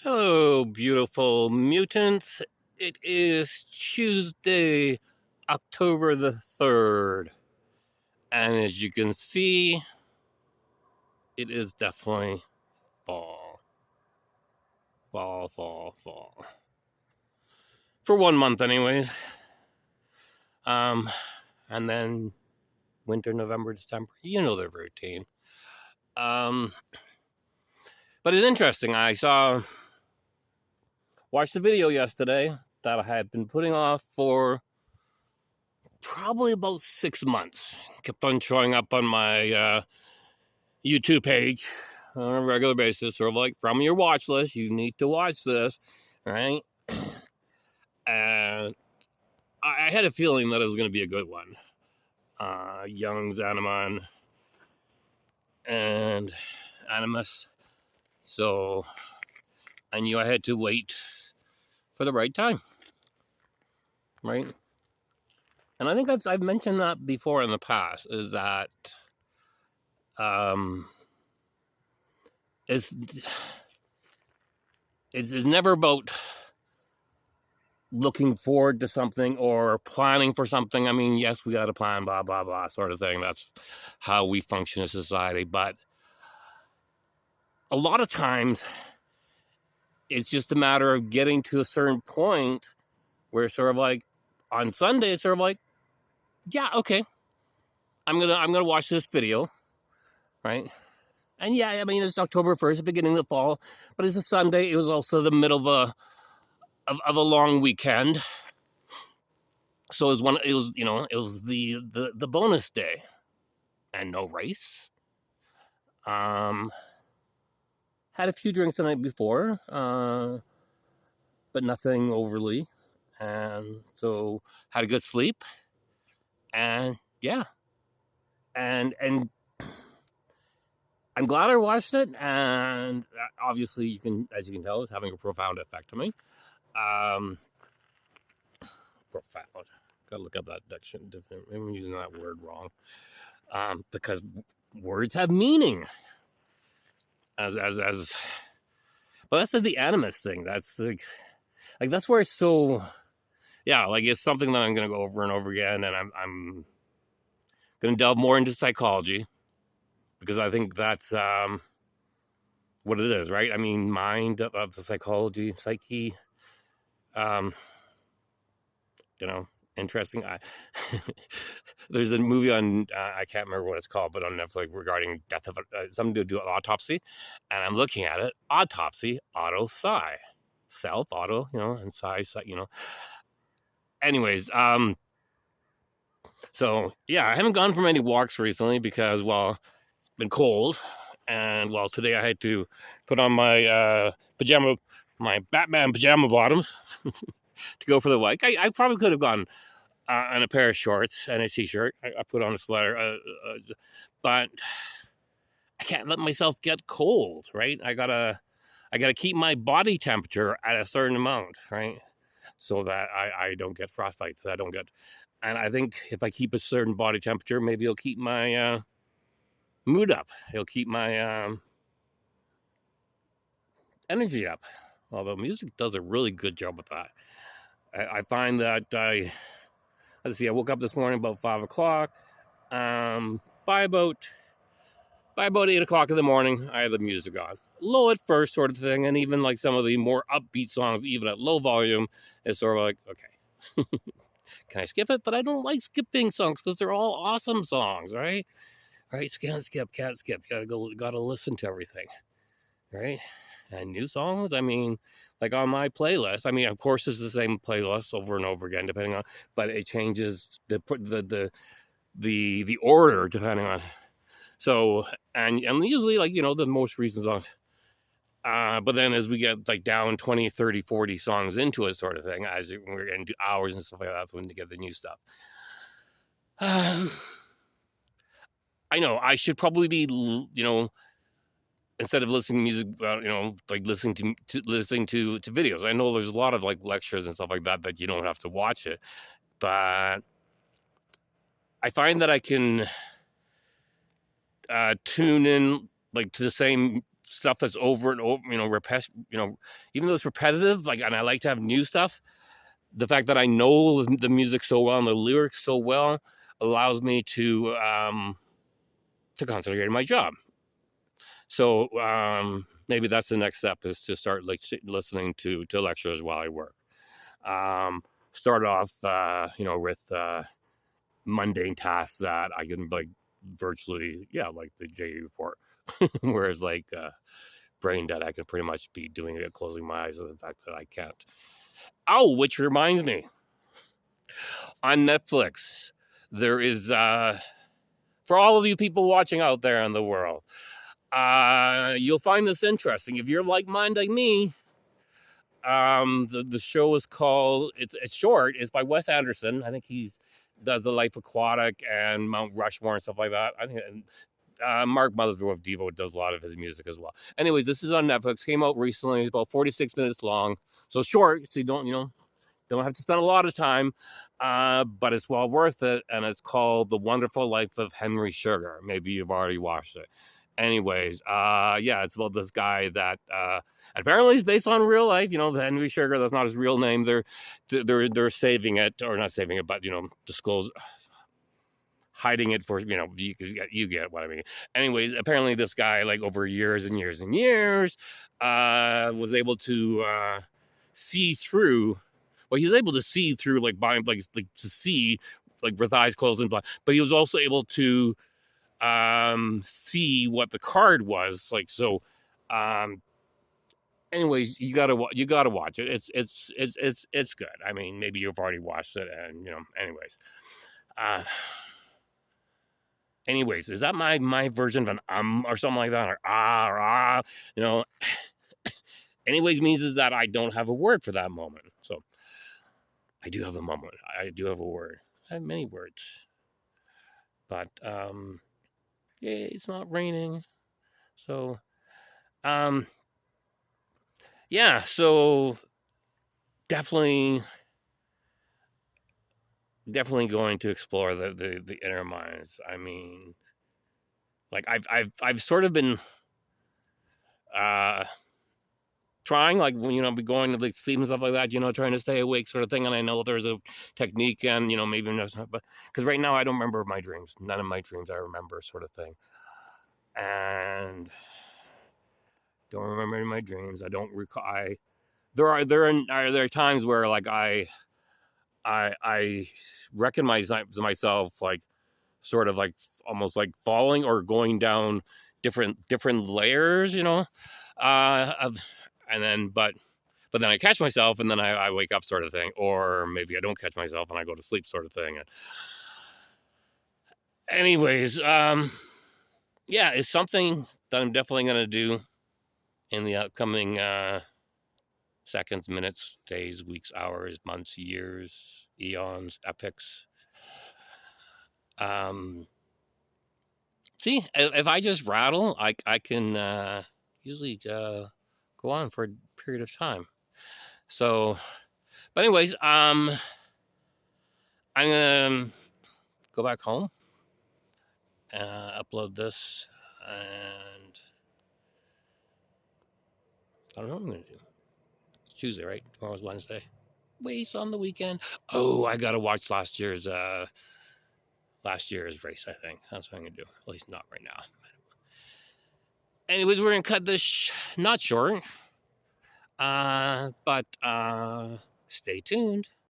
Hello, beautiful mutants. It is Tuesday, October the 3rd. And as you can see, it is definitely fall. Fall. For 1 month, anyways. And then winter, November, December. You know the routine. But it's interesting. Watched the video yesterday that I had been putting off for probably about 6 months. Kept on showing up on my YouTube page on a regular basis, sort of like from your watch list. You need to watch this, right? And I had a feeling that it was going to be a good one. Young's Animon and Animus. So I knew I had to wait for the right time, right? And I think I've mentioned that before in the past, is that it's never about looking forward to something or planning for something. I mean, yes, we got to plan, blah, blah, blah, sort of thing. That's how we function as society. But a lot of times, it's just a matter of getting to a certain point where sort of like on Sunday, it's sort of like, yeah, okay, I'm gonna watch this video, right? And yeah, I mean, it's October 1st, beginning of the fall, but it's a Sunday. It was also the middle of a long weekend. So it was the bonus day and no race. Had a few drinks the night before, but nothing overly. And so had a good sleep. And yeah. And I'm glad I watched it. And obviously as you can tell, it's having a profound effect on me. Profound. Gotta look up that different. I'm using that word wrong. Because words have meaning. But that's the animus thing. That's like that's where it's so, yeah, like it's something that I'm gonna go over and over again, and I'm gonna delve more into psychology, because I think that's what it is, right? I mean, mind of the psychology, psyche, interesting. There's a movie on I can't remember what it's called, but on Netflix, regarding death of something to do with autopsy, and I'm looking at it. Autopsy, auto, psi, self, auto, and psi, Anyways, so yeah, I haven't gone for many walks recently because, well, it's been cold, and well, today I had to put on my my Batman pajama bottoms to go for the hike. I probably could have gone on a pair of shorts and a t-shirt. I put on a sweater, but I can't let myself get cold, right? I gotta keep my body temperature at a certain amount, right? So that I don't get frostbite, so I don't get. And I think if I keep a certain body temperature, maybe it'll keep my mood up. It'll keep my energy up. Although music does a really good job with that. I find that let's see, I woke up this morning about 5 o'clock. By about 8 o'clock in the morning, I had the music on. Low at first, sort of thing, and even like some of the more upbeat songs, even at low volume, it's sort of like, okay, can I skip it? But I don't like skipping songs because they're all awesome songs, right? Right? Can't skip. Gotta listen to everything, right? And new songs, I mean, like on my playlist, I mean, of course, it's the same playlist over and over again, depending on, but it changes the order depending on. So, and usually, like, the most recent songs. But then as we get like down 20, 30, 40 songs into it, sort of thing, as we're into hours and stuff like that, that's when you get the new stuff. I know I should probably be, instead of listening to music, like listening to videos. I know there's a lot of like lectures and stuff like that you don't have to watch it, but I find that I can tune in like to the same stuff that's over and over, even though it's repetitive, like, and I like to have new stuff. The fact that I know the music so well and the lyrics so well allows me to concentrate on my job. So maybe that's the next step, is to start like listening to lectures while I work. Start off, with mundane tasks that I can like virtually, like the JE report. Whereas like brain dead, I could pretty much be doing it closing my eyes, and the fact that I can't. Oh, which reminds me, on Netflix, there is for all of you people watching out there in the world, you'll find this interesting if you're like-minded like me. The show is called, it's short, it's by Wes Anderson. I think he's does The Life Aquatic and Mount Rushmore and stuff like that. I think Mark Mothersbaugh Devo does a lot of his music as well. Anyways, this is on Netflix, came out recently. It's about 46 minutes long, so short, so you don't have to spend a lot of time, but it's well worth it. And it's called The Wonderful Life of Henry Sugar. Maybe you've already watched it. Anyways, it's about this guy that apparently is based on real life. The Henry Sugar, that's not his real name. They're saving it, or not saving it, but hiding it for, you get what I mean. Anyways, apparently this guy, like, over years and years and years, was able to see through. Well, he was able to see through, like, buying, like to see, like, with eyes closed and blind. But he was also able to see what the card was, like, so. Anyways, you gotta watch it. It's good. I mean, maybe you've already watched it, and anyways, is that my version of an or something like that, or anyways means is that I don't have a word for that moment. So I do have a moment. I do have a word. I have many words, but it's not raining, so so definitely going to explore the inner minds. I mean, like, I've sort of been trying, like, be going to like sleep and stuff like that, trying to stay awake, sort of thing. And I know there's a technique, and maybe not, but because right now I don't remember my dreams. None of my dreams I remember, sort of thing. And don't remember my dreams. I don't recall. There are times where, like, I recognize myself, like, sort of like almost like falling or going down different layers, and then but then I catch myself, and then I wake up, sort of thing. Or maybe I don't catch myself and I go to sleep, sort of thing. And anyways, it's something that I'm definitely going to do in the upcoming seconds, minutes, days, weeks, hours, months, years, eons, epochs. See, if I just rattle, I can usually go on for a period of time. So, but anyways, I'm gonna go back home, upload this, and I don't know what I'm gonna do. It's Tuesday, right? Tomorrow's Wednesday. Wait, on the weekend. Oh, I gotta watch last year's race. I think that's what I'm gonna do. At least not right now. Anyways, we're gonna cut this not short, but stay tuned.